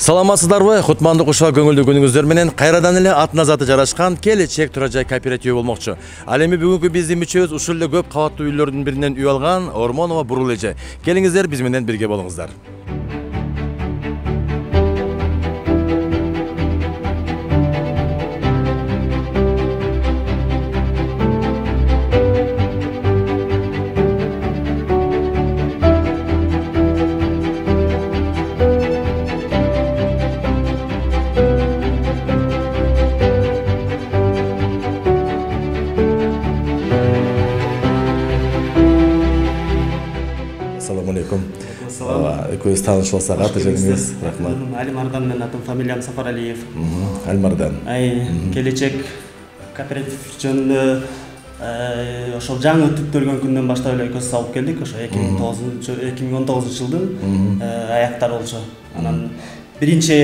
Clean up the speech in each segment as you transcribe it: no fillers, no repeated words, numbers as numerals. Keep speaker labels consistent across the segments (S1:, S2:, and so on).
S1: Саламатсыздарбы? Кутмандуу кушак көңүлдүү күнүңүздөр менен кайрадан эле атына заты жарашкан Келечек турак жай кооперативи болмокчу. Ал эми бүгүнкү биздин мүчөбүз ушул эле көп кабаттуу үйлөрдүн биринен үй алган Ормонова Бурул эже. Келиңиздер, биз менен бирге болуңуздар. Көз таныш болсак, аты жөнүңүз? Рахмат.
S2: Алимардан менен атым, фамилиям Сафаралиев.
S1: Алимардан.
S2: Келечек кооператив жөнүндө ошол жаңы түптөлгөн күндөн баштап эле көз салып келдик. Ошо 2019 жылдын аяктары болчу. Анан биринчи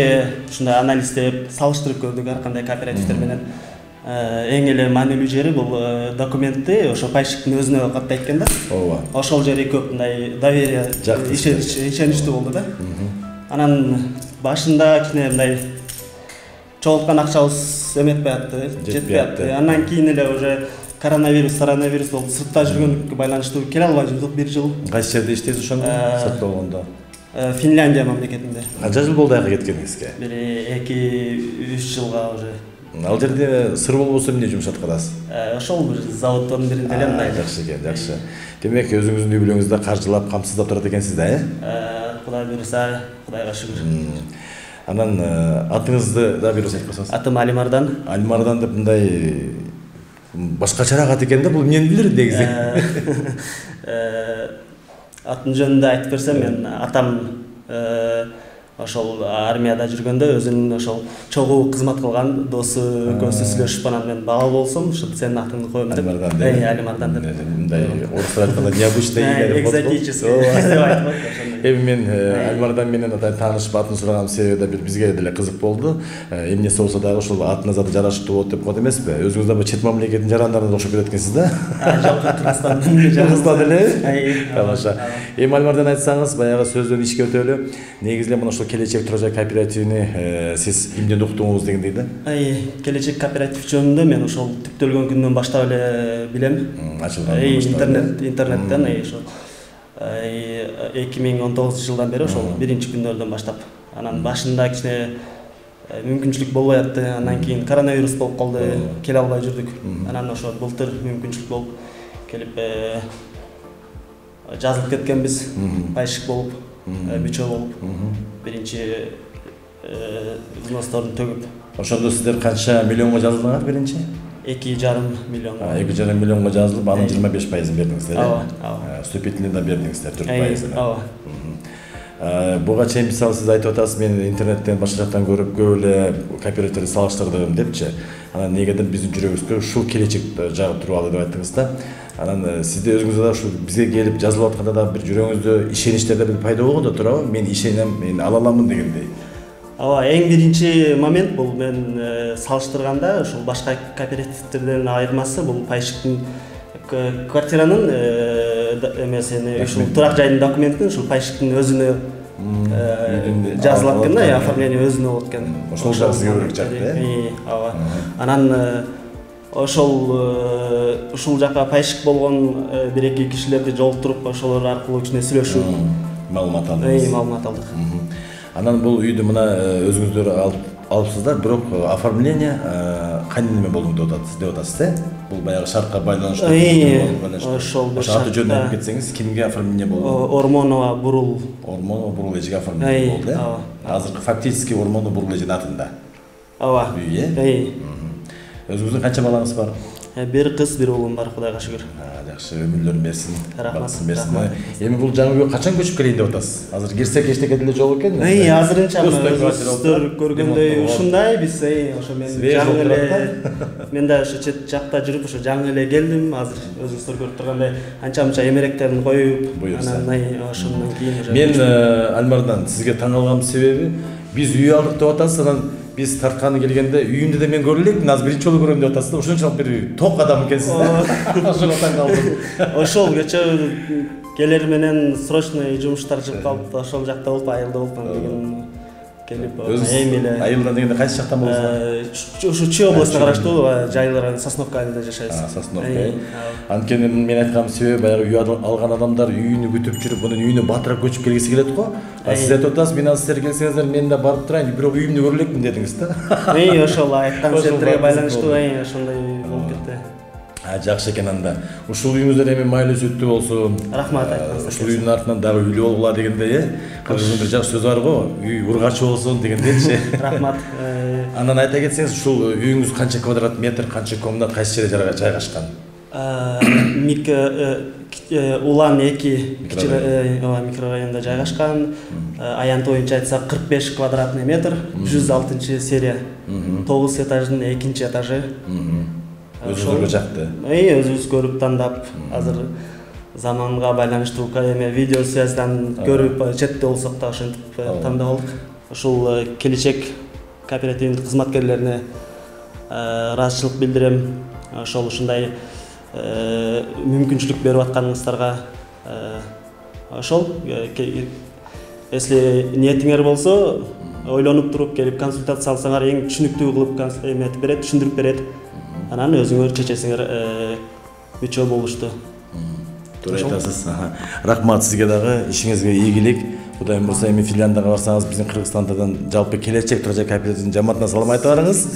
S2: ушундай анализдеп, салыштырып көрдүк ар кандай кооперативдер менен. Эң эле маанилүү жери бул документти ошо пайшыктын өзүнө каттайт экен да.
S1: Ооба.
S2: Ошол жери көп мындай доверие, ишеничтүү болду да. Анан башында кичине мындай чогулткан акчабыз эметпей атты, жетпей атты. Андан кийин эле уже коронавирус болуп, сыртта жүргөнгө байланыштуу келе албай жүрдүк 1 жыл.
S1: Кайсы жерде иштейсиз ошондо? Сыртта болгондо.
S2: Финляндия мамлекетинде.
S1: Канча жыл болду аяка кеткениңизге?
S2: Бир 2-3 жылга уже.
S1: Ал жерде сыр болбосо эмне жумуш аткарасыз?
S2: Ошол бир заводдордун биринде эле мындай.
S1: Жакшы экен, жакшы. Демек өзүңүздүн үй бүлөңүздү каржылап, камсыздап турат экенсиз да,
S2: Кудай буйруса, Кудайга шүгүр.
S1: Анан атыңызды да бир айтып койсоңуз.
S2: Атым Алимардан.
S1: Алимардан деп мындай башкачараак ат экен да, бул эмнени билдирет негизи?
S2: Атын жөнүндө айтып берсем, мен атам ошол армияда жүргөндө өзүнүн ошол чогуу кызмат кылган досу экөөсү сүйлөшүп, анан мен багал болсом, ушул сенин атыңды коем деп. Алимардан деп.
S1: Мындай орусча айтканда необычный,
S2: экзотический деп айтып атат.
S1: Эми мен Алимардан менен таанышып атын сураганым себеби да бир бизге деле кызык болду. Эмнеси болсо дагы ошол атына заты жараштуу болот деп коет эмеспи? Өзүңүз да чет мамлекеттин жарандарына окшоп кетет экенсиз да?
S2: Жок, Кыргызстан.
S1: Кыргызстан эле? Тамаша. Эми Алимардан айтсаңыз, баягы сөздөн ишке өтөлү. Негизи эле мына ошол Келечек турак жай кооперативини сиз кимден уктуңуз дегендей да?
S2: Келечек кооператив жөнүндө мен ошол түптөлгөн күндөн баштап эле билем.
S1: Ачылган
S2: интернеттен ошол 2019 жылдан бери ошол биринчи күндөрдөн баштап. Анан башында кичине мүмкүнчүлүк болбой атты. Андан кийин коронавирус болуп калды, келе албай жүрдүк. Анан ошо былтыр мүмкүнчүлүк болуп келип жазылып кеткенбиз, пайшык болуп, мүчө болуп, биринчи взносторун төгүп.
S1: Ошондо сиздер канча миллионго жазылдыңар биринчи?
S2: 2,5 миллионго.
S1: 2,5 миллионго жазылып, анын 25%-ын бердиңиздер,
S2: ооба.
S1: Вступительный да бердиңиздер, 4%.
S2: Ооба.
S1: Буга чейин мисалы сиз айтып атасыз, мен интернеттен башка жактан көрүп көп эле кооперативди салыштырдым депчи. Анан негеден биздин жүрөгүбүзгө ушул келечек жагып туруп алды деп айттыңыз да. Анан сизде өзүңүз да ушул бизге келип жазылып атканда да бир жүрөгүңүздө ишеничтерде бир пайда болгондо туурабы? Мен ишенем, мен ала аламын дегендей.
S2: Ооба, эң биринчи момент бул мен салыштырганда ушул башка кооперативтерден айырмасы бул пайшыктын квартиранын эмесини, ушул турак жайдын документин ушул пайшыктын өзүнө жазылат экен да, оформление өзүнө болот экен.
S1: Ошол жагы сизге көбүрөөк жакты,
S2: ооба. Анан ушул жака пайшык болгон 1-2 кишилерди жолуктуруп, ошолор аркылуу кичине сүйлөшүп,
S1: маалымат алдыңыз.
S2: Маалымат алдык.
S1: Анан бул үйдү мына өзүңүздөр алыпсыздар, бирок оформление кандай неме болду деп атасыз, Бул баягы шартка байланыштуу.
S2: Ошол
S1: аты жөнүнөн кетсеңиз, кимге оформление болду?
S2: Ормонова Бурул.
S1: Ормонова Бурул эжеге оформление болду, Азыркы фактически Ормонова Бурул эженин атында.
S2: Ооба.
S1: Үй, Өзүңүздүн канча балаңыз бар?
S2: Бир кыз, бир уулум бар, Кудайга шүгүр.
S1: Жакшы, өмүрлөрүн берсин,
S2: баксын
S1: берсин. Эми бул жаңы үйгө качан көчүп келейин деп атасыз? Азыр кирсек эчтеке деле жок экен.
S2: Азырынча сиздер көргөндөй ушундай биз ошо мен жаңы эле мен да ошо чет жакта жүрүп ошо жаңы эле келдим. Азыр өзүңүздөр көрүп тургандай анча-мынча эмеректерин коюп, анан ошондон кийин уже
S1: мен Алимардан сизге таң калган себеби биз үй алдык деп атасыз, анан биз тартканы келгенде үйүмдү да мен көрө элекмин, азыр биринчи жолу көрөм деп атасыз да, ошончолук бир ток адам экенсиз да. Ошону таң калдым.
S2: Ошол кечээ келер менен срочный жумуштар чыгып калып, ошол жакта болуп, айылда болуп деген келип
S1: эми эле айылдан дегенде кайсы жактан болосуңар?
S2: Ушу Чүй областына караштуу жайлар Сосновка айылында жашайбыз.
S1: Сосновка. Анткени мен айткан себеби баягы үй алган адамдар үйүнү күтүп жүрүп, мунун үйүнө батыраак көчүп келгиси келет го. Сиз айтып атасыз, мен сиздер келсеңиздер мен да барып турайын, бирок үйүмдү көрө элекмин дедиңиз да.
S2: Ошол айткан сеттерге байланыштуу ошондой болуп кетти.
S1: Жакшы экен анда. Ушул үйүңүздөр эми майлуу сүттүү болсун.
S2: Рахмат айтканыңызга.
S1: Ушул үйдүн артынан дагы үйлүү болгула дегендей, кыргызча жакшы сөз бар го, үй ургачы болсун дегендейчи.
S2: Рахмат.
S1: Андан айта кетсеңиз, ушул үйүңүз канча квадрат метр, канча комнат, кайсы жерде жайгашкан?
S2: Улан 2 микрорайонунда жайгашкан. Аянт боюнча айтсак 45 квадратный метр, 106 серия. 9 этаждын 2 этажы.
S1: Өзүңүзгө жакты.
S2: Өзүбүз көрүп тандап, азыр заманга байланыштуу видео связьдан көрүп, четте болсок да ошентип тандап алдык. Ушул келечек кооперативдин кызматкерлерине ыраазычылык билдирем. Ошол ушундай мүмкүнчүлүк берип атканыңыздарга ошол если ниетиңер болсо, ойлонуп туруп келип консультация алсаңар эң түшүнүктүү кылып эметип берет, түшүндүрүп берет. Анан өзүңөр чечесиңер мүчө болушту.
S1: Туура айтасыз. Рахмат сизге дагы, ишиңизге ийгилик. Кудайым бурса эми Финляндияга барсаңыз, биздин Кыргызстандан жалпы келечек Турачай кооперативдин жамаатына салам айтып барыңыз.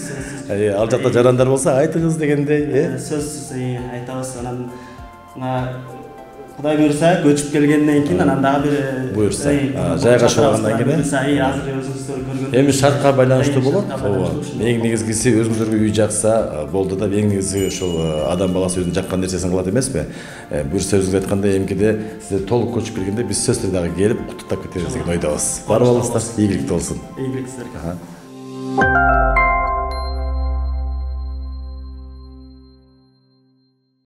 S1: Ал жакта жарандар болсо айтыңыз дегендей,
S2: Сөзсүз айтабыз. Анан Кудай буйрса көчүп келгенден кийин анан дагы бир
S1: буйрса жайгашып алгандан кийин
S2: азыр өзүңүздөр көргөн
S1: эми шартка байланыштуу болот. Эң негизгиси өзүңүзгө үй жакса болду да, эң негизги ошол адам баласы өзүнүн жаккан нерсесин кылат эмеспи? Буйрса өзүңүз айткандай эмкиде сиздер толук көчүп келгенде биз сөзсүз дагы келип куттуктап кетебиз деген ойдобуз. Бар болуңуздар, ийгиликтүү болсун.
S2: Ийгилик сиздерге.